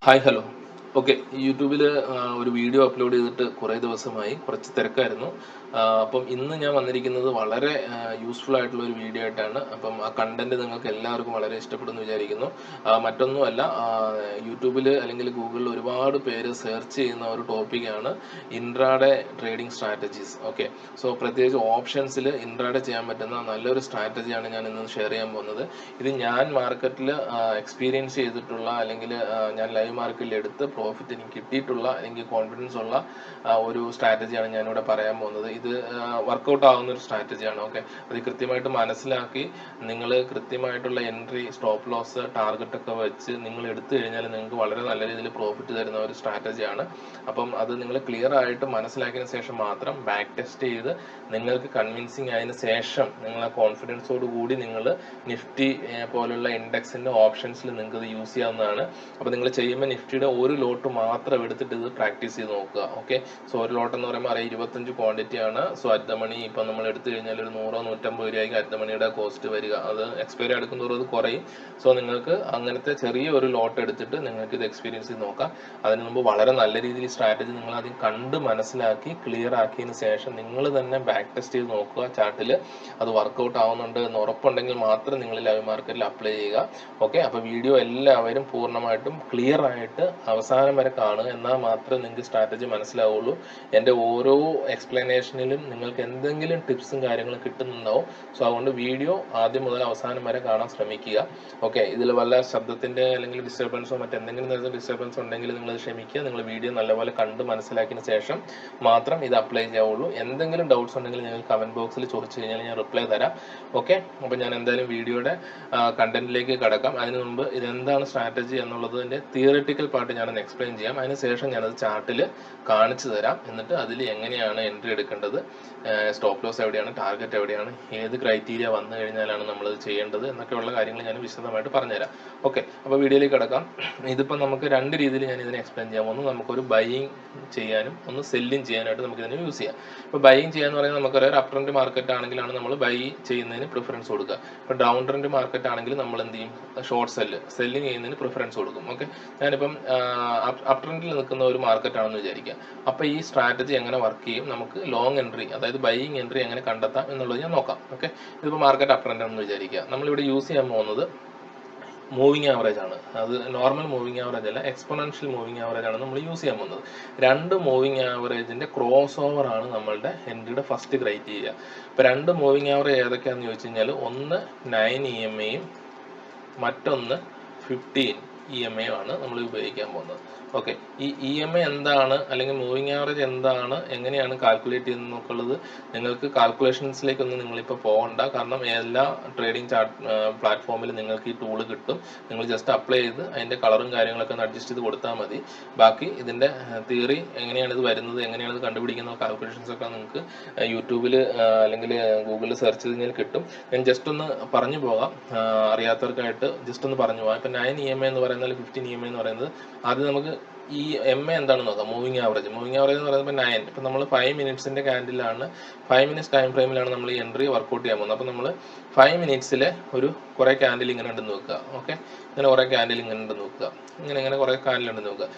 Hi hello. Okay, യൂട്യൂബിൽ ഒരു video upload ചെയ്തിട്ട് കുറേ ദിവസമായി, കുറച്ച് തിരക്കായിരുന്നു. അപ്പം ഇന്ന് ഞാൻ വന്നിരിക്കുന്നത് വളരെ യൂസ്ഫുൾ ആയിട്ടുള്ള ഒരു വീഡിയോ ആയിട്ടാണ്. അപ്പം ആ കണ്ടന്റ് നിങ്ങൾക്ക് എല്ലാവർക്കും വളരെ ഇഷ്ടപ്പെടുമെന്ന് വിചാരിക്കുന്നു. മറ്റൊന്നുമല്ല, യൂട്യൂബിൽ അല്ലെങ്കിൽ ഗൂഗിളിൽ ഒരുപാട് പേര് സെർച്ച് ചെയ്യുന്ന ഒരു ടോപ്പിക്കാണ് intraday trading strategies. Okay, so പ്രത്യേകിച്ച് ഓപ്ഷൻസിൽ ഇൻട്രാഡേ ചെയ്യാൻ പറ്റുന്ന നല്ലൊരു സ്ട്രാറ്റജിയാണ് ഞാൻ ഇന്ന് ഷെയർ ചെയ്യാൻ പോകുന്നത്. ഇത് ഞാൻ മാർക്കറ്റിൽ എക്സ്പീരിയൻസ് ചെയ്തിട്ടുള്ള അല്ലെങ്കിൽ ഞാൻ ലൈവ് മാർക്കറ്റിൽ എടുത്ത് പ്രോഫിറ്റ് എനിക്ക് കിട്ടിയിട്ടുള്ള അല്ലെങ്കിൽ കോൺഫിഡൻസ് ഉള്ള ഒരു സ്ട്രാറ്റജിയാണ് ഞാനിവിടെ പറയാൻ പോകുന്നത്. ഇത് വർക്കൗട്ട് ആവുന്ന ഒരു സ്ട്രാറ്റജിയാണ്. ഓക്കെ, അത് കൃത്യമായിട്ട് മനസ്സിലാക്കി നിങ്ങൾ കൃത്യമായിട്ടുള്ള എൻട്രി, സ്റ്റോപ്പ് ലോസ്, ടാർഗറ്റ് ഒക്കെ വെച്ച് നിങ്ങൾ എടുത്തു കഴിഞ്ഞാൽ നിങ്ങൾക്ക് വളരെ നല്ല രീതിയിൽ പ്രോഫിറ്റ് തരുന്ന ഒരു സ്ട്രാറ്റജിയാണ്. അപ്പം അത് നിങ്ങൾ ക്ലിയർ ആയിട്ട് മനസ്സിലാക്കിയതിന് ശേഷം മാത്രം ബാക്ക് ടെസ്റ്റ് ചെയ്ത് നിങ്ങൾക്ക് കൺവിൻസിങ് ആയതിനു ശേഷം നിങ്ങൾ ആ കോൺഫിഡൻസോട് കൂടി നിങ്ങൾ നിഫ്റ്റി പോലുള്ള ഇൻഡെക്സിന്റെ ഓപ്ഷൻസിൽ നിങ്ങൾക്ക് ഇത് യൂസ് ചെയ്യാവുന്നതാണ്. അപ്പോൾ നിങ്ങൾ ചെയ്യുമ്പോൾ നിഫ്റ്റിയുടെ ഒരു ലോട്ട് മാത്രം എടുത്തിട്ട് ഇത് പ്രാക്ടീസ് ചെയ്ത് നോക്കുക. ഓക്കെ, സോ ഒരു ലോട്ട് എന്ന് പറയുമ്പോൾ അറിയാം 25 ക്വാണ്ടിറ്റി ആണ്. സോ അറ്റ് ദ മണി ഇപ്പം നമ്മൾ എടുത്തു കഴിഞ്ഞാൽ ഒരു 100-150 രൂപയ്ക്ക് അറ്റ് ദ മണിയുടെ കോസ്റ്റ് വരിക. അത് എക്സ്പയറി എടുക്കുന്നതോറും അത് കുറയും. സോ നിങ്ങൾക്ക് അങ്ങനത്തെ ചെറിയ ഒരു ലോട്ട് എടുത്തിട്ട് നിങ്ങൾക്ക് ഇത് എക്സ്പീരിയൻസ് ചെയ്ത് നോക്കാം. അതിന് മുമ്പ് വളരെ നല്ല രീതിയിൽ സ്ട്രാറ്റജി നിങ്ങൾ ആദ്യം കണ്ട് മനസ്സിലാക്കി ക്ലിയർ ആക്കിയതിന് ശേഷം നിങ്ങൾ തന്നെ ബാക്ക് ടെസ്റ്റ് ചെയ്ത് നോക്കുക. ചാർട്ടിൽ അത് വർക്കൗട്ട് ആവുന്നുണ്ട് എന്ന് ഉറപ്പുണ്ടെങ്കിൽ മാത്രം നിങ്ങൾ ലൈവ് മാർക്കറ്റിൽ അപ്ലൈ ചെയ്യുക. ഓക്കെ, അപ്പോൾ വീഡിയോ എല്ലാവരും പൂർണ്ണമായിട്ടും ക്ലിയർ ആയിട്ട് അവസാനം വരെ കാണുക. എന്നാൽ മാത്രമേ നിങ്ങൾക്ക് സ്ട്രാറ്റജി മനസ്സിലാവുള്ളൂ. എൻ്റെ ഓരോ എക്സ്പ്ലനേഷനിലും നിങ്ങൾക്ക് എന്തെങ്കിലും ടിപ്സും കാര്യങ്ങളും കിട്ടുന്നുണ്ടാവും. സോ അതുകൊണ്ട് വീഡിയോ ആദ്യം മുതൽ അവസാനം വരെ കാണാൻ ശ്രമിക്കുക. ഓക്കെ, ഇതിൽ വല്ല ശബ്ദത്തിൻ്റെ അല്ലെങ്കിൽ ഡിസ്റ്റർബൻസോ മറ്റെന്തെങ്കിലും തരത്തിൽ ഡിസ്റ്റർബൻസ് ഉണ്ടെങ്കിൽ നിങ്ങൾ ക്ഷമിക്കുക. നിങ്ങൾ വീഡിയോ നല്ലപോലെ കണ്ട് മനസ്സിലാക്കിയതിന് ശേഷം മാത്രം ഇത് അപ്ലൈ ചെയ്യാവുള്ളൂ. എന്തെങ്കിലും ഡൗട്ട്സ് ഉണ്ടെങ്കിൽ നിങ്ങൾ കമൻറ്റ് ബോക്സിൽ ചോദിച്ചു കഴിഞ്ഞാൽ ഞാൻ റിപ്ലൈ തരാം. ഓക്കെ, അപ്പോൾ ഞാൻ എന്തായാലും വീഡിയോയുടെ കണ്ടന്റിലേക്ക് കടക്കാം. അതിന് മുമ്പ് ഇതെന്താണ് സ്ട്രാറ്റജി എന്നുള്ളതിൻ്റെ തിയറിറ്റിക്കൽ പാർട്ട് ഞാനൊന്ന് എക്സ്പ്ലെയിൻ ചെയ്യാം. അതിനുശേഷം ഞാനത് ചാർട്ടിൽ കാണിച്ചു തരാം. എന്നിട്ട് അതിൽ എങ്ങനെയാണ് എൻട്രി എടുക്കേണ്ടത്, സ്റ്റോപ്പ് ലോസ് എവിടെയാണ്, ടാർഗറ്റ് എവിടെയാണ്, ഏത് ക്രൈറ്റീരിയ വന്നു കഴിഞ്ഞാലാണ് നമ്മളത് ചെയ്യേണ്ടത് എന്നൊക്കെയുള്ള കാര്യങ്ങൾ ഞാൻ വിശദമായിട്ട് പറഞ്ഞുതരാം. ഓക്കെ, അപ്പോൾ വീഡിയോയിലേക്ക് കിടക്കാം. ഇതിപ്പോൾ നമുക്ക് രണ്ട് രീതിയിൽ ഞാൻ ഇതിനെ എക്സ്പ്ലെയിൻ ചെയ്യാം. ഒന്ന് നമുക്കൊരു ബൈയിങ് ചെയ്യാനും ഒന്ന് സെല്ലിങ് ചെയ്യാനായിട്ട് നമുക്കിതിനെ യൂസ് ചെയ്യാം. ഇപ്പോൾ ബൈയിങ് ചെയ്യാന്ന് പറയുന്നത് നമുക്കറിയാം അപ് ട്രെൻഡ് മാർക്കറ്റ് ആണെങ്കിലാണ് നമ്മൾ ബൈ ചെയ്യുന്നതിന് പ്രിഫറൻസ് കൊടുക്കുക. ഇപ്പോൾ ഡൗൺ ട്രെൻഡ് മാർക്കറ്റ് ആണെങ്കിൽ നമ്മൾ എന്ത് ചെയ്യും, ഷോർട്ട് സെല്ലിങ് ചെയ്യുന്നതിന് പ്രിഫറൻസ് കൊടുക്കും. ഓക്കെ, ഞാനിപ്പം അപ് ട്രെൻഡിൽ നിൽക്കുന്ന ഒരു മാർക്കറ്റ് ആണെന്ന് വിചാരിക്കുക. അപ്പോൾ ഈ സ്ട്രാറ്റജി എങ്ങനെ വർക്ക് ചെയ്യും, നമുക്ക് ലോങ് എൻട്രി അതായത് ബൈയിങ് എൻട്രി എങ്ങനെ കണ്ടെത്താം എന്നുള്ളത് ഞാൻ നോക്കാം. ഓക്കെ, ഇതിപ്പോൾ മാർക്കറ്റ് അപ് ട്രെൻഡ് ആണെന്ന് വിചാരിക്കുക. നമ്മളിവിടെ യൂസ് ചെയ്യാൻ പോകുന്നത് മൂവിങ് ആവറേജ് ആണ്. അത് നോർമൽ മൂവിങ് ആവറേജ് അല്ല, എക്സ്പോണൻഷ്യൽ മൂവിങ് ആവറേജ് ആണ് നമ്മൾ യൂസ് ചെയ്യാൻ പോകുന്നത്. രണ്ട് മൂവിങ് ആവറേജിന്റെ ക്രോസ് ഓവർ ആണ് നമ്മളുടെ എൻട്രിയുടെ ഫസ്റ്റ് ക്രൈറ്റീരിയ. ഇപ്പൊ രണ്ട് മൂവിങ് ആവറേജ് ഏതൊക്കെയാണെന്ന് ചോദിച്ചു കഴിഞ്ഞാൽ ഒന്ന് 9 EMA മറ്റൊന്ന് 15 EMA ആണ് നമ്മൾ ഉപയോഗിക്കാൻ പോകുന്നത്. ഓക്കെ, ഈ EMA എന്താണ് അല്ലെങ്കിൽ മൂവിങ് ആവറേജ് എന്താണ്, എങ്ങനെയാണ് കാൽക്കുലേറ്റ് ചെയ്യുന്നതെന്നുള്ളത് നിങ്ങൾക്ക് കാൽക്കുലേഷൻസിലേക്കൊന്നും നിങ്ങളിപ്പോൾ പോകണ്ട. കാരണം എല്ലാ ട്രേഡിംഗ് പ്ലാറ്റ്ഫോമിലും നിങ്ങൾക്ക് ഈ ടൂള് കിട്ടും. നിങ്ങൾ ജസ്റ്റ് അപ്ലൈ ചെയ്ത് അതിൻ്റെ കളറും കാര്യങ്ങളൊക്കെ ഒന്ന് അഡ്ജസ്റ്റ് ചെയ്ത് കൊടുത്താൽ മതി. ബാക്കി ഇതിൻ്റെ തിയറി എങ്ങനെയാണ് ഇത് വരുന്നത്, എങ്ങനെയാണ് ഇത് കണ്ടുപിടിക്കുന്ന കാൽക്കുലേഷൻസ് ഒക്കെ നിങ്ങൾക്ക് യൂട്യൂബിൽ അല്ലെങ്കിൽ ഗൂഗിളിൽ സെർച്ച് ചെയ്ത് കഴിഞ്ഞാൽ കിട്ടും. ഞാൻ ജസ്റ്റ് ഒന്ന് പറഞ്ഞു പോകാം, അറിയാത്തവർക്കായിട്ട് ജസ്റ്റ് ഒന്ന് പറഞ്ഞു പോകാം. ഇപ്പം 9 EMA എന്ന് പറയുന്നത് 15 EMA എന്ന് പറയുന്നത് ആദ്യം നമുക്ക് ഈ MA എന്താണെന്ന് നോക്കാം. മൂവിങ് ആവറേജ് എന്ന് പറയുന്നത് 9. ഇപ്പം നമ്മൾ 5 മിനിറ്റ്സിന്റെ ക്യാൻഡിലാണ്, 5 മിനിറ്റ്സ് ടൈം ഫ്രെയിമിലാണ് നമ്മൾ ഈ എൻട്രി വർക്കൗട്ട് ചെയ്യാൻ പോകുന്നത്. അപ്പം നമ്മൾ 5 മിനിറ്റ്സിലെ ഒരു കുറേ ക്യാൻഡിൽ ഇങ്ങനെ ഉണ്ടെന്ന് നോക്കുക. ഓക്കെ, ഇങ്ങനെ കുറേ ക്യാൻഡിൽ ഇങ്ങനെ ഉണ്ടെന്ന് നോക്കുക. ഇങ്ങനെ കുറേ ക്യാൻഡിൽ ഉണ്ടെന്ന് നോക്കുക.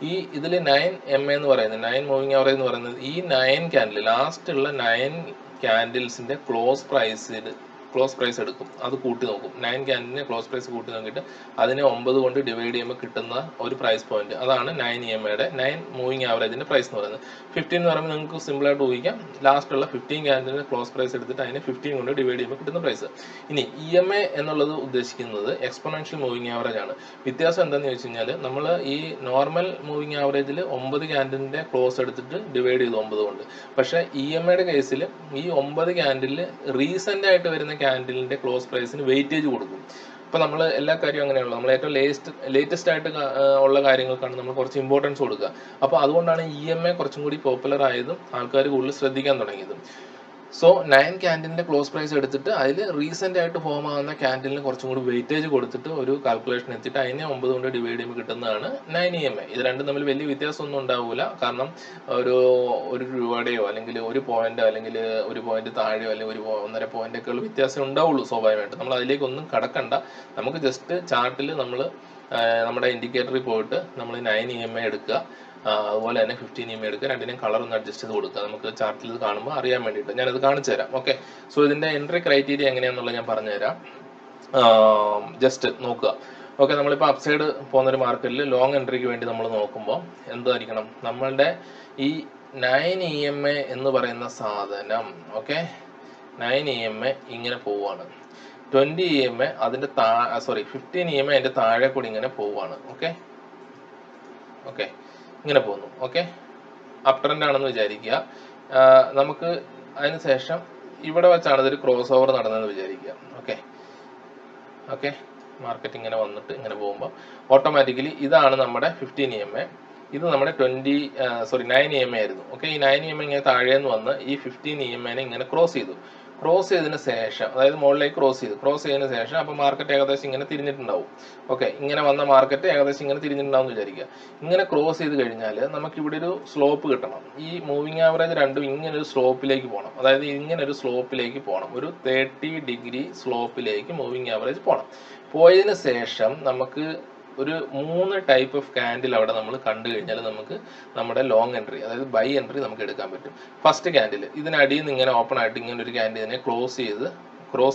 ഈ ഇതിൽ 9 MA എന്ന് പറയുന്നത് 9 മൂവിങ് ആവറേജ് എന്ന് പറയുന്നത് ഈ 9 ക്യാൻഡിൽ, ലാസ്റ്റ് ഉള്ള 9 ക്യാൻഡിൽസിന്റെ ക്ലോസ് പ്രൈസ് എടുക്കും. അത് കൂട്ടി നോക്കും. 9 ക്യാൻഡിലിനെ ക്ലോസ് പ്രൈസ് കൂട്ടി നോക്കിയിട്ട് അതിനെ 9 കൊണ്ട് ഡിവൈഡ് ചെയ്യുമ്പോൾ കിട്ടുന്ന ഒരു പ്രൈസ് പോയിന്റ്, അതാണ് 9 EMAയുടെ 9 മൂവിങ് ആവറേജിന്റെ പ്രൈസ് എന്ന് പറയുന്നത്. 15 എന്ന് പറയുമ്പോൾ നിങ്ങൾക്ക് സിമ്പിൾ ആയിട്ട് ഊഹിക്കാം, ലാസ്റ്റ് ഉള്ള 15 ക്യാൻഡിലിന്റെ ക്ലോസ് പ്രൈസ് എടുത്തിട്ട് അതിനെ 15 കൊണ്ട് ഡിവൈഡ് ചെയ്യുമ്പോൾ കിട്ടുന്ന പ്രൈസ്. ഇനി EMA എന്നുള്ളത് ഉദ്ദേശിക്കുന്നത് എക്സ്പോണൻഷ്യൽ മൂവിങ് ആവറേജ് ആണ്. വ്യത്യാസം എന്താണെന്ന് ചോദിച്ചു കഴിഞ്ഞാൽ നമ്മൾ ഈ നോർമൽ മൂവിങ് ആവറേജിൽ 9 ക്യാൻഡിലിന്റെ ക്ലോസ് എടുത്തിട്ട് ഡിവൈഡ് ചെയ്തു 9 കൊണ്ട്. പക്ഷേ EMAയുടെ കേസിൽ ഈ 9 ക്യാൻഡിലിൽ റീസെന്റ് ആയിട്ട് വരുന്ന ക്യാൻഡിലിന്റെ ക്ലോസ് പ്രൈസിന് വെയിറ്റേജ് കൊടുക്കും. ഇപ്പൊ നമ്മൾ എല്ലാ കാര്യവും അങ്ങനെയുള്ളൂ. നമ്മൾ ഏറ്റവും ലേറ്റസ്റ്റ് ആയിട്ട് ഉള്ള കാര്യങ്ങൾക്കാണ് നമ്മൾ കുറച്ച് ഇമ്പോർട്ടൻസ് കൊടുക്കുക. അപ്പോൾ അതുകൊണ്ടാണ് EMA കുറച്ചും കൂടി പോപ്പുലർ ആയതും ആൾക്കാർ കൂടുതൽ ശ്രദ്ധിക്കാൻ തുടങ്ങിയതും. സോ 9 ക്യാൻഡിലിന്റെ ക്ലോസ് പ്രൈസ് എടുത്തിട്ട് അതിൽ റീസെന്റ് ആയിട്ട് ഫോം ആകുന്ന ക്യാൻഡിലിന് കുറച്ചും കൂടി വെയിറ്റേജ് കൊടുത്തിട്ട് ഒരു കാൽക്കുലേഷൻ എത്തിയിട്ട് അതിനെ 9 കൊണ്ട് ഡിവൈഡ് ചെയ്യുമ്പോൾ കിട്ടുന്നതാണ് 9 EMA. ഇത് രണ്ടും തമ്മിൽ വലിയ വ്യത്യാസമൊന്നും ഉണ്ടാവില്ല. കാരണം ഒരു രൂപയുടെയോ അല്ലെങ്കിൽ ഒരു പോയിന്റ് അല്ലെങ്കിൽ ഒരു പോയിന്റ് താഴെയോ അല്ലെങ്കിൽ ഒരു 1.5 പോയിന്റ് ഒക്കെ വ്യത്യാസം ഉണ്ടാവുള്ളൂ സ്വാഭാവികമായിട്ട്. നമ്മൾ അതിലേക്കൊന്നും കടക്കണ്ട. നമുക്ക് ജസ്റ്റ് ചാർട്ടിൽ നമ്മൾ നമ്മുടെ ഇൻഡിക്കേറ്ററിൽ പോയിട്ട് നമ്മൾ 9 EMA എടുക്കുക, അതുപോലെ തന്നെ 15 EMA എടുക്കുക. രണ്ടിനെയും കളർ ഒന്ന് അഡ്ജസ്റ്റ് ചെയ്ത് കൊടുക്കുക. നമുക്ക് ചാർട്ടിൽ ഇത് കാണുമ്പോൾ അറിയാൻ വേണ്ടിയിട്ട് ഞാനത് കാണിച്ചു തരാം. ഓക്കെ, സോ ഇതിൻ്റെ എൻട്രി ക്രൈറ്റീരിയ എങ്ങനെയാണെന്നുള്ളത് ഞാൻ പറഞ്ഞുതരാം. ജസ്റ്റ് നോക്കുക. ഓക്കെ, നമ്മളിപ്പോൾ അപ്സൈഡ് പോകുന്നൊരു മാർക്കറ്റിൽ ലോങ് എൻട്രിക്ക് വേണ്ടി നമ്മൾ നോക്കുമ്പോൾ എന്തായിരിക്കണം, നമ്മളുടെ ഈ 9 EMA എന്ന് പറയുന്ന സാധനം, ഓക്കെ 9 EMA ഇങ്ങനെ പോവുകയാണ്, 20 EMA അതിൻ്റെ 15 EMA അതിൻ്റെ താഴെ കൂടി ഇങ്ങനെ പോവുകയാണ്. ഓക്കെ ഓക്കെ ഇങ്ങനെ പോകുന്നു. ഓക്കെ, അപ് ട്രെൻഡ് ആണെന്ന് വിചാരിക്കുക. നമുക്ക് അതിന് ശേഷം ഇവിടെ വെച്ചാണ് ഇതൊരു ക്രോസ് ഓവർ നടന്നതെന്ന് വിചാരിക്കുക. ഓക്കെ ഓക്കെ മാർക്കറ്റ് ഇങ്ങനെ വന്നിട്ട് ഇങ്ങനെ പോകുമ്പോൾ ഓട്ടോമാറ്റിക്കലി ഇതാണ് നമ്മുടെ 15 EMA, ഇത് നമ്മുടെ 9 EMA ആയിരുന്നു. ഓക്കെ, ഈ 9 EMA ഇങ്ങനെ താഴേന്ന് വന്ന് ഈ 15 EMA ഇങ്ങനെ ക്രോസ് ചെയ്തു. ക്രോസ് ചെയ്തതിന് ശേഷം, അതായത് മുകളിലേക്ക് ക്രോസ് ചെയ്തതിന് ശേഷം അപ്പോൾ മാർക്കറ്റ് ഏകദേശം ഇങ്ങനെ തിരിഞ്ഞിട്ടുണ്ടാവും. ഓക്കെ, ഇങ്ങനെ വന്ന മാർക്കറ്റ് ഏകദേശം ഇങ്ങനെ തിരിഞ്ഞിട്ടുണ്ടാവും എന്ന് വിചാരിക്കുക. ഇങ്ങനെ ക്രോസ് ചെയ്ത് കഴിഞ്ഞാൽ നമുക്ക് ഇവിടെ ഒരു സ്ലോപ്പ് കിട്ടണം. ഈ മൂവിങ് ആവറേജ് രണ്ടും ഇങ്ങനെ ഒരു സ്ലോപ്പിലേക്ക് പോകണം, അതായത് ഇങ്ങനെ ഒരു സ്ലോപ്പിലേക്ക് പോകണം, ഒരു 30 ഡിഗ്രി സ്ലോപ്പിലേക്ക് മൂവിങ് ആവറേജ് പോകണം. പോയതിന് ശേഷം നമുക്ക് ഒരു 3 ടൈപ്പ് ഓഫ് ക്യാൻഡിൽ അവിടെ നമ്മൾ കണ്ടു കഴിഞ്ഞാൽ നമുക്ക് നമ്മുടെ ലോങ് എൻട്രി, അതായത് ബൈ എൻട്രി നമുക്ക് എടുക്കാൻ പറ്റും. ഫസ്റ്റ് ക്യാൻഡിൽ ഇതിനടിയിൽ നിന്ന് ഇങ്ങനെ ഓപ്പൺ ആയിട്ട് ഇങ്ങനെ ഒരു ക്യാൻഡിൽ ഇതിനെ ക്രോസ്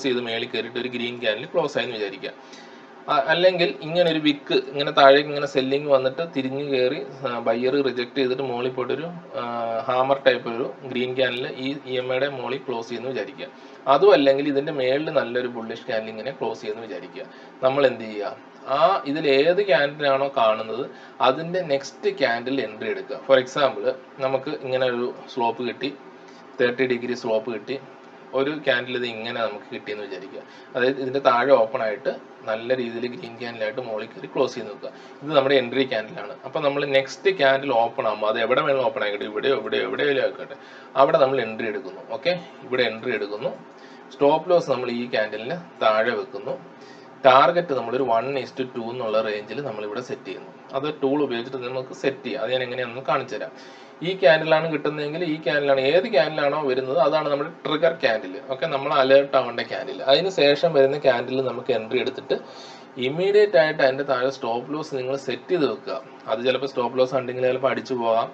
ചെയ്ത് മേളിൽ കയറിയിട്ട് ഒരു ഗ്രീൻ ക്യാൻഡിൽ ക്ലോസ് ആയെന്ന് വിചാരിക്കുക. അല്ലെങ്കിൽ ഇങ്ങനെ ഒരു വിക്ക് ഇങ്ങനെ താഴേക്ക് ഇങ്ങനെ സെല്ലിങ് വന്നിട്ട് തിരിഞ്ഞു കയറി ബയ്യർ റിജക്ട് ചെയ്തിട്ട് മുകളിൽ പോയിട്ടൊരു ഹാമർ ടൈപ്പ് ഒരു ഗ്രീൻ ക്യാൻഡിൽ ഈ EMAയുടെ മുകളിൽ ക്ലോസ് ചെയ്യുന്നു വിചാരിക്കുക. അതും അല്ലെങ്കിൽ ഇതിന്റെ മേളിൽ നല്ലൊരു ബുള്ളിഷ് ക്യാൻഡിൽ ഇങ്ങനെ ക്ലോസ് ചെയ്യുന്നു വിചാരിക്കുക. നമ്മൾ എന്ത് ചെയ്യുക, ഇതിൽ ഏത് ക്യാൻഡിലാണോ കാണുന്നത് അതിന്റെ നെക്സ്റ്റ് ക്യാൻഡിൽ എൻട്രി എടുക്കുക. ഫോർ എക്സാമ്പിൾ നമുക്ക് ഇങ്ങനെ ഒരു സ്ലോപ്പ് കിട്ടി, 30 ഡിഗ്രി സ്ലോപ്പ് കിട്ടി, ഒരു ക്യാൻഡിൽ ഇത് ഇങ്ങനെ നമുക്ക് കിട്ടിയെന്ന് വിചാരിക്കുക. അതായത് ഇതിന്റെ താഴെ ഓപ്പൺ ആയിട്ട് നല്ല രീതിയിൽ ഗ്രീൻ ക്യാൻഡിലായിട്ട് മുകളിൽ കയറി ക്ലോസ് ചെയ്ത് നോക്കുക. ഇത് നമ്മുടെ എൻട്രി ക്യാൻഡിലാണ്. അപ്പൊ നമ്മൾ നെക്സ്റ്റ് ക്യാൻഡിൽ ഓപ്പൺ ആകുമ്പോൾ അത് എവിടെ വേണം ഓപ്പൺ ആയിക്കോട്ടെ, എവിടെയെങ്കിലും ആയിക്കോട്ടെ, അവിടെ നമ്മൾ എൻട്രി എടുക്കുന്നു. ഓക്കെ, ഇവിടെ എൻട്രി എടുക്കുന്നു. സ്റ്റോപ്പ് ലോസ് നമ്മൾ ഈ ക്യാൻഡിലിന് താഴെ വെക്കുന്നു. ടാർഗറ്റ് നമ്മളൊരു 1:2 എന്നുള്ള റേഞ്ചിൽ നമ്മളിവിടെ സെറ്റ് ചെയ്യുന്നു. അത് ടൂൾ ഉപയോഗിച്ചിട്ട് നമുക്ക് സെറ്റ് ചെയ്യാം. അത് ഞാൻ എങ്ങനെയാണെന്ന് കാണിച്ചു തരാം. ഈ ക്യാൻഡിലാണ് കിട്ടുന്നതെങ്കിൽ ഈ ക്യാൻഡിലാണ്, ഏത് ക്യാൻഡിലാണോ വരുന്നത് അതാണ് നമ്മുടെ ട്രിഗർ ക്യാൻഡിൽ. ഓക്കെ, നമ്മൾ അലേർട്ട് ആവേണ്ട ക്യാൻഡിൽ. അതിന് ശേഷം വരുന്ന ക്യാൻഡിൽ നമുക്ക് എൻട്രി എടുത്തിട്ട് ഇമ്മീഡിയറ്റ് ആയിട്ട് അതിന്റെ താഴെ സ്റ്റോപ്പ് ലോസ് നിങ്ങൾ സെറ്റ് ചെയ്ത് വെക്കുക. അത് ചിലപ്പോൾ സ്റ്റോപ്പ് ലോസ് ഉണ്ടെങ്കിൽ ചിലപ്പോൾ അടിച്ചു പോകാം,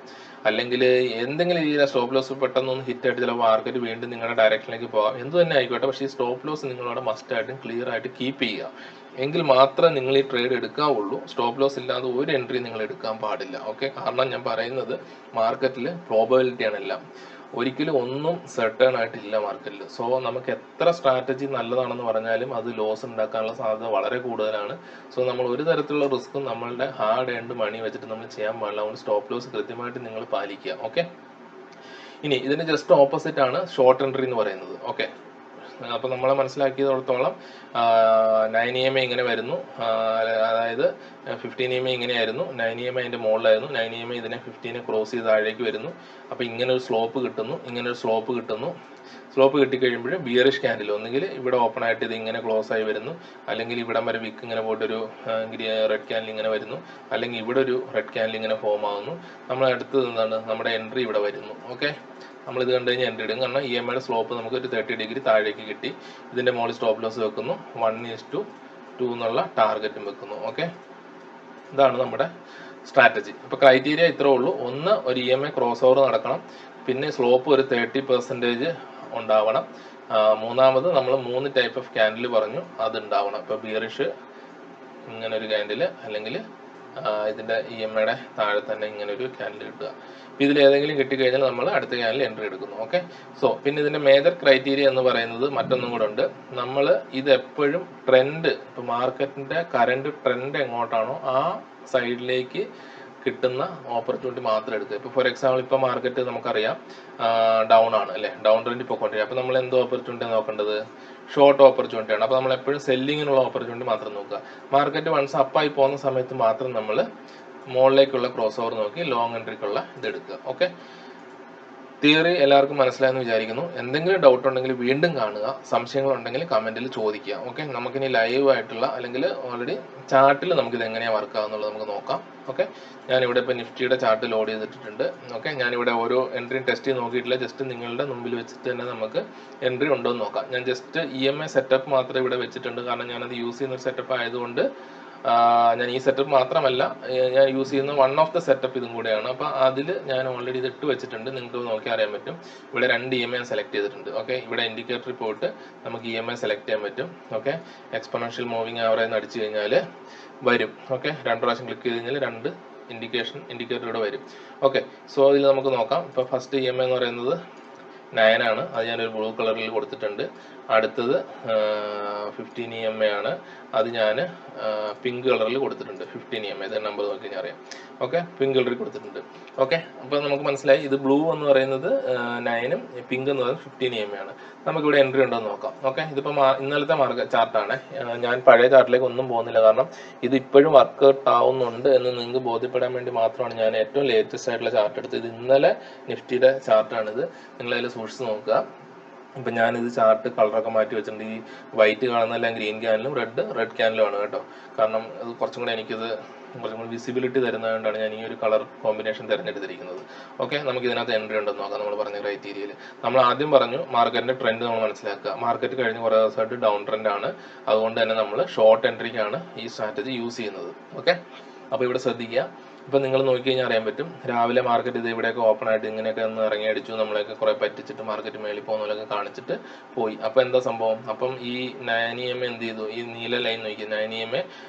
അല്ലെങ്കിൽ എന്തെങ്കിലും രീതിയിൽ സ്റ്റോപ്പ് ലോസ് പെട്ടെന്നൊന്ന് ഹിറ്റ് ആയിട്ട് ചിലപ്പോൾ മാർക്കറ്റ് വീണ്ടും നിങ്ങളുടെ ഡയറക്ഷനിലേക്ക് പോകാം. എന്ത് തന്നെ ആയിക്കോട്ടെ, പക്ഷേ ഈ സ്റ്റോപ്പ് ലോസ് നിങ്ങളവിടെ മസ്റ്റ് ആയിട്ടും ക്ലിയർ ആയിട്ട് കീപ്പ് ചെയ്യുക. എങ്കിൽ മാത്രമേ നിങ്ങൾ ഈ ട്രേഡ് എടുക്കാവുള്ളൂ. സ്റ്റോപ്പ് ലോസ് ഇല്ലാതെ ഒരു എൻട്രി നിങ്ങൾ എടുക്കാൻ പാടില്ല. ഓക്കെ, കാരണം ഞാൻ പറയുന്നത് മാർക്കറ്റിൽ പ്രോബബിലിറ്റിയാണ് എല്ലാം, ഒരിക്കലും ഒന്നും സെർട്ടേൺ ആയിട്ടില്ല മാർക്കറ്റിൽ. സോ നമുക്ക് എത്ര സ്ട്രാറ്റജി നല്ലതാണെന്ന് പറഞ്ഞാലും അത് ലോസ് ഉണ്ടാക്കാനുള്ള സാധ്യത വളരെ കൂടുതലാണ്. സോ നമ്മൾ ഒരു തരത്തിലുള്ള റിസ്ക്കും നമ്മളുടെ ഹാർഡ് ഏൺഡ് മണി വെച്ചിട്ട് നമ്മൾ ചെയ്യാൻ പാടില്ല. അതുകൊണ്ട് സ്റ്റോപ്പ് ലോസ് കൃത്യമായിട്ട് നിങ്ങൾ പാലിക്കുക. ഓക്കെ, ഇനി ഇതിന് ജസ്റ്റ് ഓപ്പോസിറ്റ് ആണ് ഷോർട്ട് എൻട്രി എന്ന് പറയുന്നത്. ഓക്കെ, അപ്പൊ നമ്മളെ മനസ്സിലാക്കിയതോടത്തോളം 9 EMA ഇങ്ങനെ വരുന്നു, അതായത് 15 EMA ഇങ്ങനെയായിരുന്നു, 9 EMA അതിന്റെ മുകളിലായിരുന്നു, 9 EMA ഇതിനെ 15 ക്രോസ് ചെയ്ത് താഴേക്ക് വരുന്നു. അപ്പൊ ഇങ്ങനെ ഒരു സ്ലോപ്പ് കിട്ടുന്നു. സ്ലോപ്പ് കിട്ടിക്കഴിയുമ്പോൾ ബിയറിഷ് ക്യാൻഡിൽ ഒന്നുകിൽ ഇവിടെ ഓപ്പൺ ആയിട്ട് ഇത് ഇങ്ങനെ ക്ലോസ് ആയി വരുന്നു, അല്ലെങ്കിൽ ഇവിടം വരെ വിക്ക് ഇങ്ങനെ പോയിട്ടൊരു റെഡ് ക്യാൻഡിൽ ഇങ്ങനെ വരുന്നു, അല്ലെങ്കിൽ ഇവിടെ ഒരു റെഡ് ക്യാൻഡിൽ ഇങ്ങനെ ഫോം ആകുന്നു. നമ്മൾ അടുത്തത് എന്താണ്, നമ്മുടെ എൻട്രി ഇവിടെ വരുന്നു. ഓക്കെ, നമ്മൾ ഇത് കണ്ടു കഴിഞ്ഞാൽ എൻട്രി ഇടും. കാരണം EMAയുടെ സ്ലോപ്പ് നമുക്ക് ഒരു 30 ഡിഗ്രി താഴേക്ക് കിട്ടി. ഇതിന്റെ മുകളിൽ സ്റ്റോപ്പ് ലോസ് വെക്കുന്നു, 1:2 എന്നുള്ള ടാർഗറ്റും വെക്കുന്നു. ഓക്കെ, ഇതാണ് നമ്മുടെ സ്ട്രാറ്റജി. ഇപ്പൊ ക്രൈറ്റീരിയ ഇത്രേ ഉള്ളൂ. ഒന്ന്, ഒരു EMA ക്രോസ് ഓവർ നടക്കണം, പിന്നെ സ്ലോപ്പ് ഒരു 30% ഉണ്ടാവണം. മൂന്നാമത് നമ്മൾ 3 ടൈപ്പ് ഓഫ് ക്യാൻഡിൽ പറഞ്ഞു, അത് ഉണ്ടാവണം. ഇപ്പൊ ബിയറിഷ് ഇങ്ങനെ ഒരു ക്യാൻഡിൽ, അല്ലെങ്കിൽ ഇതിന്റെ EMAയുടെ താഴെ തന്നെ ഇങ്ങനെ ഒരു ക്യാൻഡിൽ കിട്ടുക. ഇതിൽ ഏതെങ്കിലും കിട്ടിക്കഴിഞ്ഞാൽ നമ്മൾ അടുത്ത ക്യാൻഡിൽ എൻട്രി എടുക്കുന്നു. ഓക്കെ, സോ പിന്നെ ഇതിന്റെ മേജർ ക്രൈറ്റീരിയ എന്ന് പറയുന്നത് മറ്റൊന്നും കൂടെ ഉണ്ട്. നമ്മൾ ഇത് എപ്പോഴും ട്രെൻഡ്, ഇപ്പൊ മാർക്കറ്റിന്റെ കറന്റ് ട്രെൻഡ് എങ്ങോട്ടാണോ ആ സൈഡിലേക്ക് കിട്ടുന്ന ഓപ്പർച്യൂണിറ്റി മാത്രം എടുക്കുക. ഇപ്പൊ ഫോർ എക്സാമ്പിൾ ഇപ്പൊ മാർക്കറ്റ് നമുക്കറിയാം ഡൗൺ ആണ് അല്ലെ, ഡൗൺ ട്രെൻഡ് പോയിക്കൊണ്ടിരിക്കുക. അപ്പൊ നമ്മൾ എന്ത് ഓപ്പർച്യൂണിറ്റി നോക്കേണ്ടത്, ഷോർട്ട് ഓപ്പർച്യൂണിറ്റി ആണ്. അപ്പൊ നമ്മൾ എപ്പോഴും സെല്ലിങ്ങിനുള്ള ഓപ്പർച്യൂണിറ്റി മാത്രം നോക്കുക. മാർക്കറ്റ് വൺസ് അപ്പായി പോകുന്ന സമയത്ത് മാത്രം നമ്മൾ മുകളിലേക്കുള്ള ക്രോസ് ഓവർ നോക്കി ലോങ് എൻട്രിക്കുള്ള ഇത് എടുക്കുക. ഓക്കെ, തിയറി എല്ലാവർക്കും മനസ്സിലായെന്ന് വിചാരിക്കുന്നു. എന്തെങ്കിലും ഡൗട്ട് ഉണ്ടെങ്കിൽ വീണ്ടും കാണുക, സംശയങ്ങൾ ഉണ്ടെങ്കിൽ കമന്റിൽ ചോദിക്കുക. ഓക്കെ, നമുക്കിനി ലൈവ് ആയിട്ടുള്ള അല്ലെങ്കിൽ ഓൾറെഡി ചാർട്ടിൽ നമുക്കിത് എങ്ങനെയാണ് വർക്ക് ആകുന്നുള്ളത് നമുക്ക് നോക്കാം. ഓക്കെ, ഞാനിവിടെ ഇപ്പോൾ നിഫ്റ്റിയുടെ ചാർട്ട് ലോഡ് ചെയ്തിട്ടുണ്ട്. ഓക്കെ, ഞാനിവിടെ ഓരോ എൻട്രിയും ടെസ്റ്റ് ചെയ്ത് നോക്കിയിട്ടില്ല, ജസ്റ്റ് നിങ്ങളുടെ മുമ്പിൽ വെച്ചിട്ട് തന്നെ നമുക്ക് എൻട്രി ഉണ്ടോ എന്ന് നോക്കാം. ഞാൻ ജസ്റ്റ് EMA സെറ്റപ്പ് മാത്രമേ ഇവിടെ വെച്ചിട്ടുണ്ട്, കാരണം ഞാനത് യൂസ് ചെയ്യുന്ന ഒരു സെറ്റപ്പ് ആയതുകൊണ്ട് ഞാൻ ഈ സെറ്റപ്പ് മാത്രമല്ല ഞാൻ യൂസ് ചെയ്യുന്ന വൺ ഓഫ് ദ സെറ്റപ്പ് ഇതും കൂടെയാണ്. അപ്പോൾ അതിൽ ഞാൻ ഓൾറെഡി ഇത് ഇട്ട് വെച്ചിട്ടുണ്ട്. നിങ്ങൾക്ക് നോക്കി അറിയാൻ പറ്റും. ഇവിടെ 2 EMI സെലക്ട് ചെയ്തിട്ടുണ്ട്. ഓക്കെ, ഇവിടെ ഇൻഡിക്കേറ്ററിൽ പോയിട്ട് നമുക്ക് EMI സെലക്ട് ചെയ്യാൻ പറ്റും. ഓക്കെ, എക്സ്പൊണൻഷ്യൽ മൂവിങ് ആവറേജ് അടിച്ചു കഴിഞ്ഞാൽ വരും. ഓക്കെ, 2 പ്രാവശ്യം ക്ലിക്ക് ചെയ്ത് കഴിഞ്ഞാൽ 2 ഇൻഡിക്കേറ്റർ ഇവിടെ വരും. ഓക്കെ, സോ ഇതിൽ നമുക്ക് നോക്കാം. ഇപ്പോൾ ഫസ്റ്റ് EMI എന്ന് പറയുന്നത് 9 ആണ്. അത് ഞാനൊരു ബ്ലൂ കളറിൽ കൊടുത്തിട്ടുണ്ട്. അടുത്തത് 15 EMI ആണ്. അത് ഞാൻ പിങ്ക് കളറിൽ കൊടുത്തിട്ടുണ്ട്. 15 EMI ഇത് നമ്പർ നോക്കി കഴിഞ്ഞാൽ അറിയാം. ഓക്കെ, പിങ്ക് കളറിൽ കൊടുത്തിട്ടുണ്ട്. ഓക്കെ, അപ്പോൾ നമുക്ക് മനസ്സിലായി ഇത് ബ്ലൂ എന്ന് പറയുന്നത് 9ഉം പിങ്ക് എന്ന് പറയുന്നത് 15 EMI ആണ്. നമുക്കിവിടെ എൻട്രി ഉണ്ടോ എന്ന് നോക്കാം. ഓക്കെ, ഇതിപ്പോൾ ഇന്നലത്തെ ചാർട്ടാണ്. ഞാൻ പഴയ ചാർട്ടിലേക്ക് ഒന്നും പോകുന്നില്ല, കാരണം ഇത് ഇപ്പോഴും വർക്ക്ഔട്ട് ആവുന്നുണ്ട് എന്ന് നിങ്ങൾക്ക് ബോധ്യപ്പെടാൻ വേണ്ടി മാത്രമാണ് ഞാൻ ഏറ്റവും ലേറ്റസ്റ്റ് ആയിട്ടുള്ള ചാർട്ട് എടുത്തത്. ഇത് ഇന്നലെ നിഫ്റ്റിയുടെ ചാർട്ടാണിത്. നിങ്ങളതിൽ സൂക്ഷിച്ച് നോക്കുക. ഇപ്പം ഞാനിത് ചാർട്ട് കളറൊക്കെ മാറ്റി വെച്ചിട്ടുണ്ട്. ഈ വൈറ്റ് കാണുന്നതെല്ലാം ഗ്രീൻ ക്യാനിലും റെഡ് ക്യാനിലും ആണ് കേട്ടോ. കാരണം അത് കുറച്ചും കൂടെ കുറച്ചും കൂടി വിസിബിലിറ്റി തരുന്നതുകൊണ്ടാണ് ഞാൻ ഈ ഒരു കളർ കോമ്പിനേഷൻ തിരഞ്ഞെടുത്തിരിക്കുന്നത്. ഓക്കെ, നമുക്ക് ഇതിനകത്ത് എൻട്രി ഉണ്ടെന്ന് നോക്കാം. നമ്മൾ പറഞ്ഞ ക്രൈറ്റീരിയയിൽ നമ്മൾ ആദ്യം പറഞ്ഞു മാർക്കറ്റിന്റെ ട്രെൻഡ് നമ്മൾ മനസ്സിലാക്കുക. മാർക്കറ്റ് കഴിഞ്ഞ് കുറേ ദിവസമായിട്ട് ഡൗൺ ട്രെൻഡ് ആണ്. അതുകൊണ്ട് തന്നെ നമ്മൾ ഷോർട്ട് എൻട്രിക്കാണ് ഈ സ്ട്രാറ്റജി യൂസ് ചെയ്യുന്നത്. ഓക്കെ, അപ്പോൾ ഇവിടെ ശ്രദ്ധിക്കുക. ഇപ്പം നിങ്ങൾ നോക്കി കഴിഞ്ഞാൽ അറിയാൻ പറ്റും, രാവിലെ മാർക്കറ്റ് ഇത് ഇവിടെയൊക്കെ ഓപ്പൺ ആയിട്ട് ഇങ്ങനെയൊക്കെ ഒന്ന് ഇറങ്ങി അടിച്ചു, നമ്മളെയൊക്കെ കുറെ പറ്റിച്ചിട്ട് മാർക്കറ്റ് മേളിൽ പോകുന്നതൊക്കെ കാണിച്ചിട്ട് പോയി. അപ്പം എന്താ സംഭവം? അപ്പം ഈ 9 EMI എന്ത് ചെയ്തു? ഈ നീല ലൈൻ നോക്കി, 9 EMI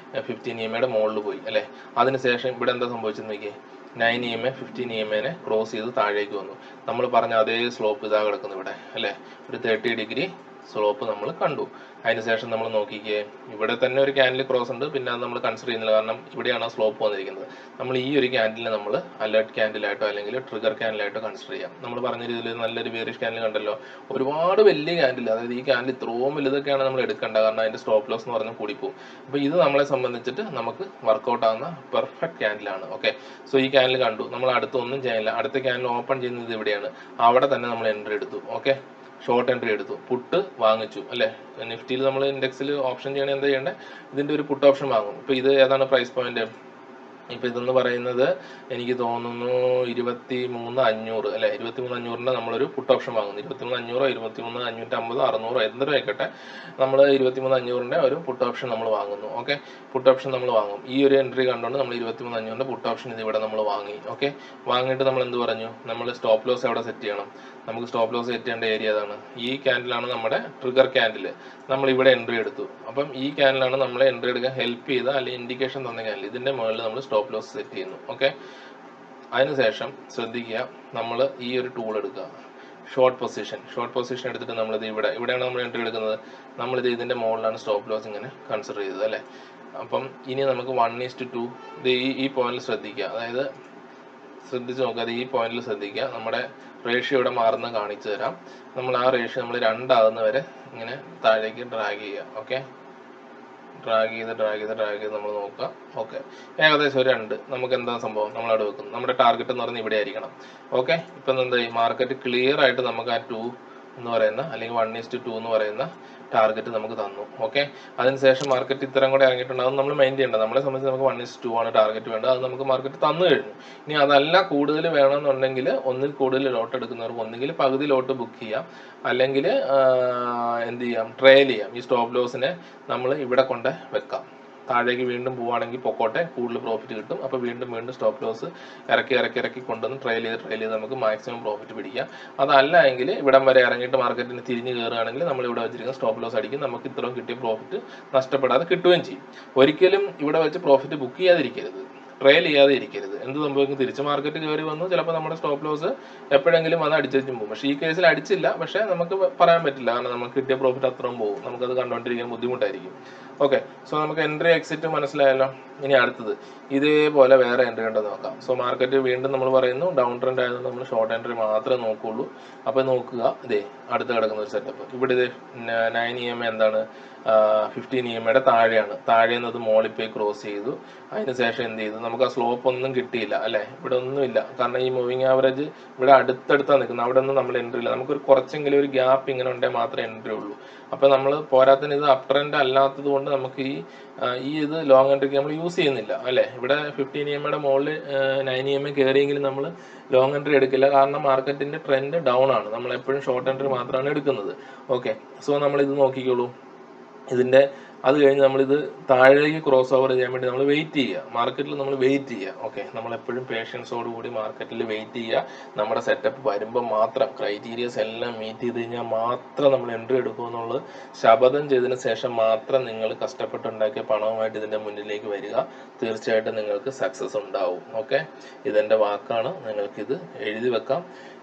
15 EMIയുടെ മുകളിൽ പോയി അല്ലേ. അതിനുശേഷം ഇവിടെ എന്താ സംഭവിച്ചെന്ന് നോക്കിയേ, 9 EMI 15 EMIനെ ക്രോസ് ചെയ്ത് താഴേക്ക് വന്നു. നമ്മൾ പറഞ്ഞ അതേ സ്ലോപ്പ് ഇതാ കിടക്കുന്നു ഇവിടെ അല്ലേ. ഒരു 30 ഡിഗ്രി സ്ലോപ്പ് നമ്മൾ കണ്ടു. അതിനുശേഷം നമ്മൾ നോക്കിക്കേ, ഇവിടെ തന്നെ ഒരു ക്യാൻഡിൽ ക്രോസ് ഉണ്ട്. പിന്നെ അത് നമ്മൾ കൺസിഡർ ചെയ്യുന്നില്ല, കാരണം ഇവിടെയാണ് ആ സ്ലോപ്പ് വന്നിരിക്കുന്നത്. നമ്മൾ ഈ ഒരു ക്യാൻഡിലിനെ നമ്മൾ അലേർട്ട് ക്യാൻഡിലായിട്ടോ അല്ലെങ്കിൽ ട്രിഗർ ക്യാൻഡിലായിട്ടോ കൺസിഡർ ചെയ്യാം. നമ്മൾ പറഞ്ഞ രീതിയിൽ നല്ലൊരു ബെയറിഷ് ക്യാൻഡിൽ കണ്ടല്ലോ, ഒരുപാട് വലിയ ക്യാൻഡിൽ, അതായത് ഈ ക്യാൻഡിൽ ഇത്രയും വലുതൊക്കെയാണ് നമ്മൾ എടുക്കേണ്ട, കാരണം അതിന്റെ സ്റ്റോപ്പ് ലോസ് എന്ന് പറഞ്ഞാൽ കൂടിപ്പോകും. അപ്പോൾ ഇത് നമ്മളെ സംബന്ധിച്ചിട്ട് നമുക്ക് വർക്കൗട്ട് ആവുന്ന പെർഫെക്റ്റ് ക്യാൻഡിലാണ്. ഓക്കെ, സോ ഈ ക്യാൻഡിൽ കണ്ടു, നമ്മൾ അടുത്തൊന്നും ചെയ്യാനില്ല. അടുത്ത ക്യാൻഡിൽ ഓപ്പൺ ചെയ്യുന്നത് ഇവിടെയാണ്. അവിടെ തന്നെ നമ്മൾ എൻട്രി എടുത്തു. ഓക്കെ, ഷോർട്ട് എൻട്രി എടുത്തു, പുട്ട് വാങ്ങിച്ചു അല്ലേ. നിഫ്റ്റിയിൽ നമ്മൾ ഇൻഡെക്സിൽ ഓപ്ഷൻ ചെയ്യണേ എന്താ ചെയ്യേണ്ടത്? ഇതിന്റെ ഒരു പുട്ട് ഓപ്ഷൻ വാങ്ങും. ഇപ്പൊ ഇത് ഏതാണ് പ്രൈസ് പോയിന്റ്? ഇപ്പൊ ഇതെന്ന് പറയുന്നത് എനിക്ക് തോന്നുന്നു 23,500 അല്ലെ. 23,500ന്റെ നമ്മളൊരു പുട്ട് ഓപ്ഷൻ വാങ്ങുന്നു. 23,500, 23,550, 600 എന്തൊരു ആയിക്കോട്ടെ, നമ്മൾ 23,500ന്റെ ഒരു പുട്ട് ഓപ്ഷൻ നമ്മൾ വാങ്ങുന്നു. ഓക്കെ, പുട്ട് ഓപ്ഷൻ നമ്മൾ വാങ്ങും. ഈ ഒരു എൻട്രി കണ്ടുകൊണ്ട് നമ്മൾ 23,500ന്റെ പുട്ട് ഓപ്ഷൻ ഇത് ഇവിടെ നമ്മൾ വാങ്ങി. ഓക്കെ, വാങ്ങിയിട്ട് നമ്മൾ എന്ത് പറഞ്ഞു? നമ്മൾ സ്റ്റോപ്പ് ലോസ് എവിടെ സെറ്റ് ചെയ്യണം? നമുക്ക് സ്റ്റോപ്പ് ലോസ് സെറ്റ് ചെയ്യേണ്ട ഏരിയ അതാണ്. ഈ ക്യാൻഡിലാണ് നമ്മുടെ ട്രിഗർ ക്യാൻഡിൽ. നമ്മൾ ഇവിടെ എൻട്രി എടുത്തു. അപ്പം ഈ ക്യാൻഡിലാണ് നമ്മളെ എൻട്രി എടുക്കാൻ ഹെൽപ്പ് ചെയ്ത അല്ലെങ്കിൽ ഇൻഡിക്കേഷൻ തന്ന ക്യാൻഡിൽ. ഇതിന്റെ മുകളിൽ നമ്മൾ സ്റ്റോപ്പ് ലോസ് സെറ്റ് ചെയ്യുന്നു. ഓക്കെ, അതിനുശേഷം ശ്രദ്ധിക്കുക, നമ്മൾ ഈ ഒരു ടൂൾ എടുക്കുക, ഷോർട്ട് പൊസിഷൻ എടുത്തിട്ട് നമ്മളിത് ഇവിടെയാണ് നമ്മൾ എൻട്രി എടുക്കുന്നത്. നമ്മളിത് ഇതിന്റെ മുകളിലാണ് സ്റ്റോപ്പ് ലോസ് ഇങ്ങനെ കൺസിഡർ ചെയ്തത് അല്ലേ. അപ്പം ഇനി നമുക്ക് 1:2 ഇത് ഈ പോയിന്റിൽ ശ്രദ്ധിക്കുക. അതായത് ശ്രദ്ധിച്ച് നോക്കാതെ ഈ പോയിന്റിൽ ശ്രദ്ധിക്കുക. നമ്മുടെ റേഷ്യോ ഇവിടെ മാറുന്നത് കാണിച്ചു തരാം. നമ്മൾ ആ റേഷ്യോ നമ്മൾ 2 ആകുന്ന വരെ ഇങ്ങനെ താഴേക്ക് ഡ്രാഗ് ചെയ്യുക. ഓക്കെ, ഡ്രാഗ് ചെയ്ത് നമ്മൾ നോക്കുക. ഓക്കെ, ഏകദേശം ഒരു 2 നമുക്ക് എന്താ സംഭവം? നമ്മൾ അവിടെ വെക്കുന്നു. നമ്മുടെ ടാർഗറ്റ് എന്ന് പറയുന്നത് ഇവിടെ ആയിരിക്കണം. ഓക്കെ, ഇപ്പം എന്തായി? മാർക്കറ്റ് ക്ലിയർ ആയിട്ട് നമുക്ക് ആ 2 എന്ന് പറയുന്ന അല്ലെങ്കിൽ 1:2 എന്ന് പറയുന്ന ടാർഗറ്റ് നമുക്ക് തന്നു. ഓക്കെ, അതിനുശേഷം മാർക്കറ്റ് ഇത്രയും കൂടെ ഇറങ്ങിയിട്ടുണ്ടാകും. നമ്മൾ മെയിൻ ചെയ്യേണ്ടത്, നമ്മളെ സംബന്ധിച്ച് നമുക്ക് 1:2 ആണ് ടാർഗറ്റ് വേണ്ടത്. അത് നമുക്ക് മാർക്കറ്റ് തന്നു കഴിഞ്ഞു. ഇനി അതല്ല കൂടുതൽ വേണമെന്നുണ്ടെങ്കിൽ ഒന്നിൽ കൂടുതൽ ലോട്ട് എടുക്കുന്നവർക്ക് ഒന്നുകിൽ പകുതി ലോട്ട് ബുക്ക് ചെയ്യാം, അല്ലെങ്കിൽ എന്ത് ചെയ്യാം? ട്രയൽ ചെയ്യാം. ഈ സ്റ്റോപ്പ് ലോസിനെ നമ്മൾ ഇവിടെ കൊണ്ട് വെക്കാം. താഴേക്ക് വീണ്ടും പോവുകയാണെങ്കിൽ പൊക്കോട്ടെ, കൂടുതൽ പ്രോഫിറ്റ് കിട്ടും. അപ്പോൾ വീണ്ടും സ്റ്റോപ്പ് ലോസ് ഇറക്കി കൊണ്ടുവന്ന് ട്രയൽ ചെയ്ത് നമുക്ക് മാക്സിമം പ്രോഫിറ്റ് പിടിക്കാം. അതല്ല എങ്കിൽ ഇവിടം വരെ ഇറങ്ങിയിട്ട് മാർക്കറ്റിന് തിരിഞ്ഞ് കയറുകയാണെങ്കിൽ നമ്മൾ ഇവിടെ വെച്ചിരിക്കുന്ന സ്റ്റോപ്പ് ലോസ് അടിക്കും. നമുക്ക് ഇത്രയും കിട്ടിയ പ്രോഫിറ്റ് നഷ്ടപ്പെടാതെ കിട്ടുകയും ചെയ്യും. ഒരിക്കലും ഇവിടെ വെച്ച് പ്രോഫിറ്റ് ബുക്ക് ചെയ്യാതിരിക്കരുത്, ട്രയൽ ചെയ്യാതെ ഇരിക്കരുത്. എന്ത് സംഭവിക്കും? തിരിച്ച് മാർക്കറ്റ് കയറി വന്നു, ചിലപ്പോൾ നമ്മുടെ സ്റ്റോപ്പ് ലോസ് എപ്പോഴെങ്കിലും അത് അടിച്ചും പോകും. പക്ഷേ ഈ കേസിൽ അടിച്ചില്ല. പക്ഷേ നമുക്ക് പറയാൻ പറ്റില്ല, കാരണം നമുക്ക് കിട്ടിയ പ്രോഫിറ്റ് അത്രയും പോകും. നമുക്കത് കണ്ടുകൊണ്ടിരിക്കാൻ ബുദ്ധിമുട്ടായിരിക്കും. ഓക്കെ, സോ നമുക്ക് എൻട്രി എക്സിറ്റ് മനസ്സിലായല്ലോ. ഇനി അടുത്തത് ഇതേപോലെ വേറെ എൻട്രി ഉണ്ടെന്ന് നോക്കാം. സോ മാർക്കറ്റ് വീണ്ടും നമ്മൾ പറയുന്നു ഡൗൺ ട്രെൻഡ് ആയതുകൊണ്ട് നമ്മൾ ഷോർട്ട് എൻട്രി മാത്രമേ നോക്കുള്ളൂ. അപ്പോൾ നോക്കുക, ഇതേ അടുത്ത് കിടക്കുന്ന ഒരു സെറ്റപ്പ്. ഇവിടെ ഇത് 9 EMI എന്താണ്? 15 EMIയുടെ താഴെയാണ്. താഴെന്നത് മോളിൽ പോയി ക്രോസ് ചെയ്തു. അതിനുശേഷം എന്ത് ചെയ്തു? നമുക്ക് ആ സ്ലോപ്പ് ഒന്നും കിട്ടിയില്ല അല്ലേ. ഇവിടെ ഒന്നുമില്ല, കാരണം ഈ മൂവിങ് ആവറേജ് ഇവിടെ അടുത്തടുത്താണ് നിൽക്കുന്നത്. അവിടെ ഒന്നും നമ്മൾ എൻട്രി ഇല്ല. നമുക്കൊരു കുറച്ചെങ്കിലും ഒരു ഗ്യാപ്പ് ഇങ്ങനെ ഉണ്ടെങ്കിൽ മാത്രമേ എൻട്രി ഉള്ളൂ. അപ്പോൾ നമ്മൾ പോരാത്തതിന് ഇത് അപ് ട്രെൻഡ് അല്ലാത്തത് കൊണ്ട് നമുക്ക് ഈ ഇത് ലോങ് എൻട്രിക്ക് നമ്മൾ യൂസ് ചെയ്യുന്നില്ല അല്ലേ. ഇവിടെ 15 EMIയുടെ മുകളിൽ 9 EMI കയറിയെങ്കിലും നമ്മൾ ലോങ് എൻട്രി എടുക്കില്ല, കാരണം മാർക്കറ്റിന്റെ ട്രെൻഡ് ഡൗൺ ആണ്. നമ്മൾ എപ്പോഴും ഷോർട്ട് എൻട്രി മാത്രമാണ് എടുക്കുന്നത്. ഓക്കെ, സോ നമ്മൾ ഇത് നോക്കിക്കോളൂ. ഇതിന്റെ അത് കഴിഞ്ഞ് നമ്മളിത് താഴേക്ക് ക്രോസ് ഓവർ ചെയ്യാൻ വേണ്ടി നമ്മൾ വെയിറ്റ് ചെയ്യുക, മാർക്കറ്റിൽ നമ്മൾ വെയിറ്റ് ചെയ്യുക. ഓക്കെ, നമ്മളെപ്പോഴും പേഷ്യൻസോട് കൂടി മാർക്കറ്റിൽ വെയിറ്റ് ചെയ്യുക. നമ്മുടെ സെറ്റപ്പ് വരുമ്പോൾ മാത്രം ക്രൈറ്റീരിയസ് എല്ലാം മീറ്റ് ചെയ്ത് കഴിഞ്ഞാൽ മാത്രം നമ്മൾ എൻട്രി എടുക്കുമെന്നുള്ളത് ശപഥം ചെയ്തതിന് ശേഷം മാത്രം നിങ്ങൾ കഷ്ടപ്പെട്ടുണ്ടാക്കിയ പണവുമായിട്ട് ഇതിൻ്റെ മുന്നിലേക്ക് വരിക. തീർച്ചയായിട്ടും നിങ്ങൾക്ക് സക്സസ് ഉണ്ടാവും. ഓക്കെ, ഇതെൻ്റെ വാക്കാണ്, നിങ്ങൾക്കിത് എഴുതി വെക്കാം,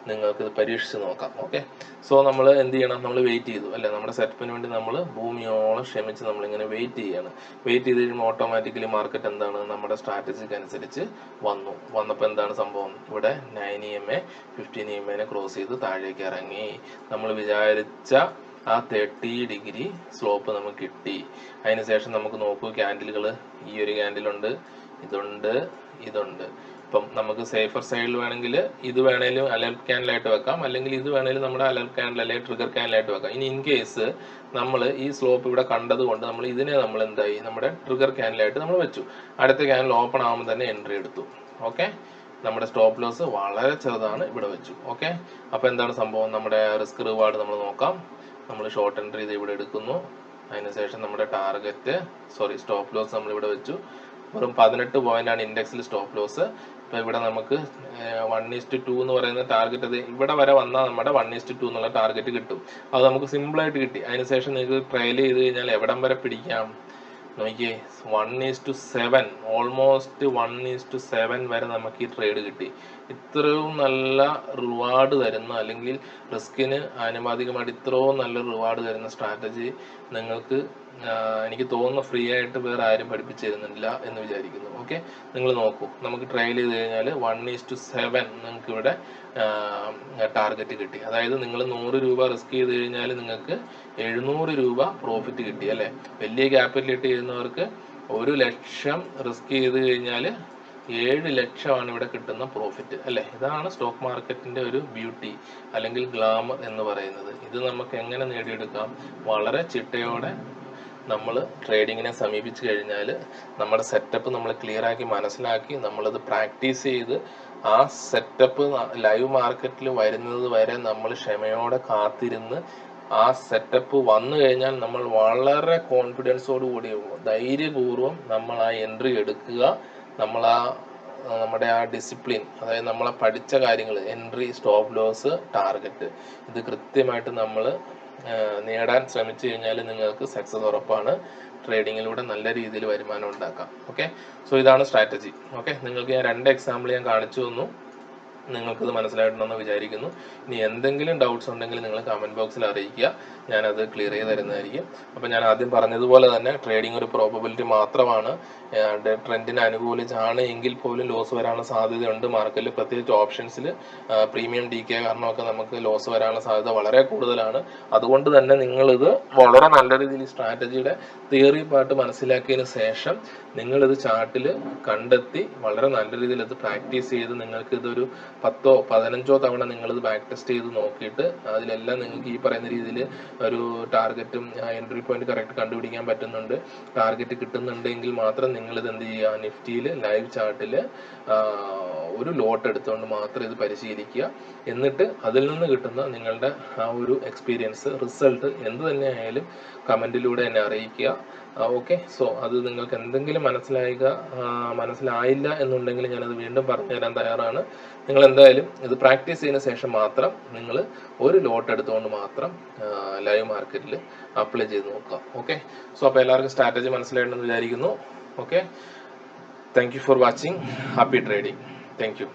നിങ്ങൾക്കിത് പരീക്ഷിച്ച് നോക്കാം. ഓക്കെ, സോ നമ്മൾ എന്ത് ചെയ്യണം, നമ്മൾ വെയിറ്റ് ചെയ്തു അല്ലേ, നമ്മുടെ സെറ്റപ്പിന് വേണ്ടി നമ്മൾ ഭൂമിയോളം ക്ഷമിച്ച് നമ്മളിങ്ങനെ വെയിറ്റ് ചെയ്യാണ്. വെയിറ്റ് ചെയ്ത് കഴിയുമ്പോൾ ഓട്ടോമാറ്റിക്കലി മാർക്കറ്റ് എന്താണ്, നമ്മുടെ സ്ട്രാറ്റജിക്ക് അനുസരിച്ച് വന്നപ്പോൾ എന്താണ് സംഭവം, ഇവിടെ 9 EMA 15 EMA ക്രോസ് ചെയ്ത് താഴേക്ക് ഇറങ്ങി. നമ്മൾ വിചാരിച്ച ആ 30 ഡിഗ്രി സ്ലോപ്പ് നമുക്ക് കിട്ടി. അതിനുശേഷം നമുക്ക് നോക്കൂ, ക്യാൻഡിലുകൾ ഈ ഒരു ക്യാൻഡിലുണ്ട്, ഇതുണ്ട്. ഇപ്പം നമുക്ക് സേഫർ സൈഡിൽ വേണമെങ്കിൽ ഇത് വേണേലും അലർട്ട് ക്യാൻഡിലായിട്ട് വെക്കാം, അല്ലെങ്കിൽ ഇത് വേണേലും നമ്മുടെ അലർട്ട് ക്യാൻഡിൽ അല്ലെങ്കിൽ ട്രിഗർ ക്യാൻഡിലായിട്ട് വെക്കാം. ഇനി ഇൻ കേസ് നമ്മൾ ഈ സ്ലോപ്പ് ഇവിടെ കണ്ടതുകൊണ്ട് നമ്മൾ ഇതിനെ നമ്മൾ എന്തായി, നമ്മുടെ ട്രിഗർ ക്യാൻഡിലായിട്ട് നമ്മൾ വെച്ചു. അടുത്ത ക്യാൻഡിൽ ഓപ്പൺ ആകുമ്പോൾ തന്നെ എൻട്രി എടുത്തു. ഓക്കെ, നമ്മുടെ സ്റ്റോപ്പ് ലോസ് വളരെ ചെറുതാണ്, ഇവിടെ വെച്ചു. ഓക്കെ, അപ്പോൾ എന്താണ് സംഭവം, നമ്മുടെ റിസ്ക് റിവാർഡ് നമ്മൾ നോക്കാം. നമ്മൾ ഷോർട്ട് എൻട്രി ഇത് ഇവിടെ എടുക്കുന്നു. അതിനുശേഷം നമ്മുടെ സ്റ്റോപ്പ് ലോസ് നമ്മൾ ഇവിടെ വെച്ചു. വെറും 18 പോയിന്റാണ് ഇൻഡെക്സിൽ സ്റ്റോപ്പ് ലോസ്. ഇപ്പൊ ഇവിടെ നമുക്ക് 1:2 എന്ന് പറയുന്ന ടാർഗറ്റ്, അത് ഇവിടെ വരെ വന്നാൽ നമ്മുടെ 1:2 എന്നുള്ള ടാർഗറ്റ് കിട്ടും. അത് നമുക്ക് സിമ്പിൾ ആയിട്ട് കിട്ടി. അതിനുശേഷം നിങ്ങൾക്ക് ട്രയൽ ചെയ്ത് കഴിഞ്ഞാൽ എവിടം വരെ പിടിക്കാം നോക്കിയേ, 1:7, ഓൾമോസ്റ്റ് 1:7 വരെ നമുക്ക് ഈ ട്രേഡ് കിട്ടി. ഇത്രയും നല്ല റിവാർഡ് തരുന്ന, അല്ലെങ്കിൽ റിസ്കിന് ആനുപാതികമായിട്ട് ഇത്രയും നല്ല റിവാർഡ് തരുന്ന സ്ട്രാറ്റജി നിങ്ങൾക്ക് എനിക്ക് തോന്നുന്നു ഫ്രീ ആയിട്ട് വേറെ ആരും പഠിപ്പിച്ചു തരുന്നില്ല എന്ന് വിചാരിക്കുന്നു. ഓക്കെ, നിങ്ങൾ നോക്കൂ, നമുക്ക് ട്രയൽ ചെയ്ത് കഴിഞ്ഞാൽ 1:7 നിങ്ങൾക്ക് ഇവിടെ ടാർഗറ്റ് കിട്ടി. അതായത് നിങ്ങൾ 100 രൂപ റിസ്ക് ചെയ്ത് കഴിഞ്ഞാൽ നിങ്ങൾക്ക് 700 രൂപ പ്രോഫിറ്റ് കിട്ടി അല്ലേ. വലിയ ക്യാപിറ്റൽ ഇട്ട് ചെയ്യുന്നവർക്ക് 1 ലക്ഷം റിസ്ക് ചെയ്ത് കഴിഞ്ഞാൽ 7 ലക്ഷമാണ് ഇവിടെ കിട്ടുന്ന പ്രോഫിറ്റ് അല്ലേ. ഇതാണ് സ്റ്റോക്ക് മാർക്കറ്റിന്റെ ഒരു ബ്യൂട്ടി അല്ലെങ്കിൽ ഗ്ലാമർ എന്ന് പറയുന്നത്. ഇത് നമുക്ക് എങ്ങനെ നേടിയെടുക്കാം, വളരെ ചിട്ടയോടെ നമ്മൾ ട്രേഡിങ്ങിനെ സമീപിച്ചു കഴിഞ്ഞാൽ നമ്മുടെ സെറ്റപ്പ് നമ്മൾ ക്ലിയർ ആക്കി മനസ്സിലാക്കി നമ്മളത് പ്രാക്ടീസ് ചെയ്ത് ആ സെറ്റപ്പ് ലൈവ് മാർക്കറ്റിൽ വരുന്നത് വരെ നമ്മൾ ക്ഷമയോടെ കാത്തിരുന്ന് ആ സെറ്റപ്പ് വന്നു കഴിഞ്ഞാൽ നമ്മൾ വളരെ കോൺഫിഡൻസോട് കൂടി ധൈര്യപൂർവ്വം നമ്മൾ ആ എൻട്രി എടുക്കുക. നമ്മുടെ ആ ഡിസിപ്ലിൻ, അതായത് നമ്മളെ പഠിച്ച കാര്യങ്ങൾ, എൻട്രി, സ്റ്റോപ്പ് ലോസ്, ടാർഗറ്റ്, ഇത് കൃത്യമായിട്ട് നമ്മൾ നേടാൻ ശ്രമിച്ചു കഴിഞ്ഞാൽ നിങ്ങൾക്ക് സക്സസ് ഉറപ്പാണ്. ട്രേഡിങ്ങിലൂടെ നല്ല രീതിയിൽ വരുമാനം ഉണ്ടാക്കാം. ഓക്കെ, സോ ഇതാണ് സ്ട്രാറ്റജി. ഓക്കെ, നിങ്ങൾക്ക് ഞാൻ 2 എക്സാമ്പിൾ ഞാൻ കാണിച്ചു തന്നു, നിങ്ങൾക്കത് മനസ്സിലായിട്ടുണ്ടെന്ന് വിചാരിക്കുന്നു. ഇനി എന്തെങ്കിലും ഡൗട്ട്സ് ഉണ്ടെങ്കിൽ നിങ്ങൾ കമന്റ് ബോക്സിൽ അറിയിക്കുക, ഞാനത് ക്ലിയർ ചെയ്ത് തരുന്നതായിരിക്കും. അപ്പം ഞാൻ ആദ്യം പറഞ്ഞതുപോലെ തന്നെ ട്രേഡിംഗ് ഒരു പ്രോബബിലിറ്റി മാത്രമാണ്. ട്രെൻഡിനെ അനുകൂലിച്ചാണ് എങ്കിൽ പോലും ലോസ് വരാനുള്ള സാധ്യതയുണ്ട് മാർക്കറ്റിൽ, പ്രത്യേകിച്ച് ഓപ്ഷൻസിൽ പ്രീമിയം DK കാരണമൊക്കെ നമുക്ക് ലോസ് വരാനുള്ള സാധ്യത വളരെ കൂടുതലാണ്. അതുകൊണ്ട് തന്നെ നിങ്ങളിത് വളരെ നല്ല രീതിയിൽ സ്ട്രാറ്റജിയുടെ തിയറി പാർട്ട് മനസ്സിലാക്കിയതിന് ശേഷം നിങ്ങളിത് ചാർട്ടിൽ കണ്ടെത്തി വളരെ നല്ല രീതിയിൽ ഇത് പ്രാക്ടീസ് ചെയ്ത് നിങ്ങൾക്ക് ഇതൊരു 10ഓ 15ഓ തവണ നിങ്ങളിത് ബാക്ക് ടെസ്റ്റ് ചെയ്ത് നോക്കിയിട്ട് അതിലെല്ലാം നിങ്ങൾക്ക് ഈ പറയുന്ന രീതിയിൽ ഒരു ടാർഗറ്റും എൻട്രി പോയിന്റ് കറക്റ്റ് കണ്ടുപിടിക്കാൻ പറ്റുന്നുണ്ട്, ടാർഗറ്റ് കിട്ടുന്നുണ്ടെങ്കിൽ മാത്രം നിങ്ങളിത് എന്ത് ചെയ്യുക, നിഫ്റ്റിയിൽ ലൈവ് ചാർട്ടിൽ ഒരു ലോട്ട് എടുത്തുകൊണ്ട് മാത്രം ഇത് പരിശീലിക്കുക. എന്നിട്ട് അതിൽ നിന്ന് കിട്ടുന്ന നിങ്ങളുടെ ആ ഒരു എക്സ്പീരിയൻസ്, റിസൾട്ട് എന്ത് തന്നെ ആയാലും കമന്റിലൂടെ എന്നെ അറിയിക്കുക. ഓക്കെ, സോ അത് നിങ്ങൾക്ക് എന്തെങ്കിലും മനസ്സിലായില്ല എന്നുണ്ടെങ്കിൽ ഞാനത് വീണ്ടും പറഞ്ഞു തരാൻ തയ്യാറാണ്. നിങ്ങൾ എന്തായാലും ഇത് പ്രാക്ടീസ് ചെയ്തതിന് ശേഷം മാത്രം നിങ്ങൾ ഒരു ലോട്ട് എടുത്തുകൊണ്ട് മാത്രം ലൈവ് മാർക്കറ്റിൽ അപ്ലൈ ചെയ്ത് നോക്കുക. ഓക്കെ, സോ അപ്പോൾ എല്ലാവർക്കും സ്ട്രാറ്റജി മനസ്സിലായിട്ടുണ്ടെന്ന് വിചാരിക്കുന്നു. Okay, thank you for watching. Happy trading. Thank you.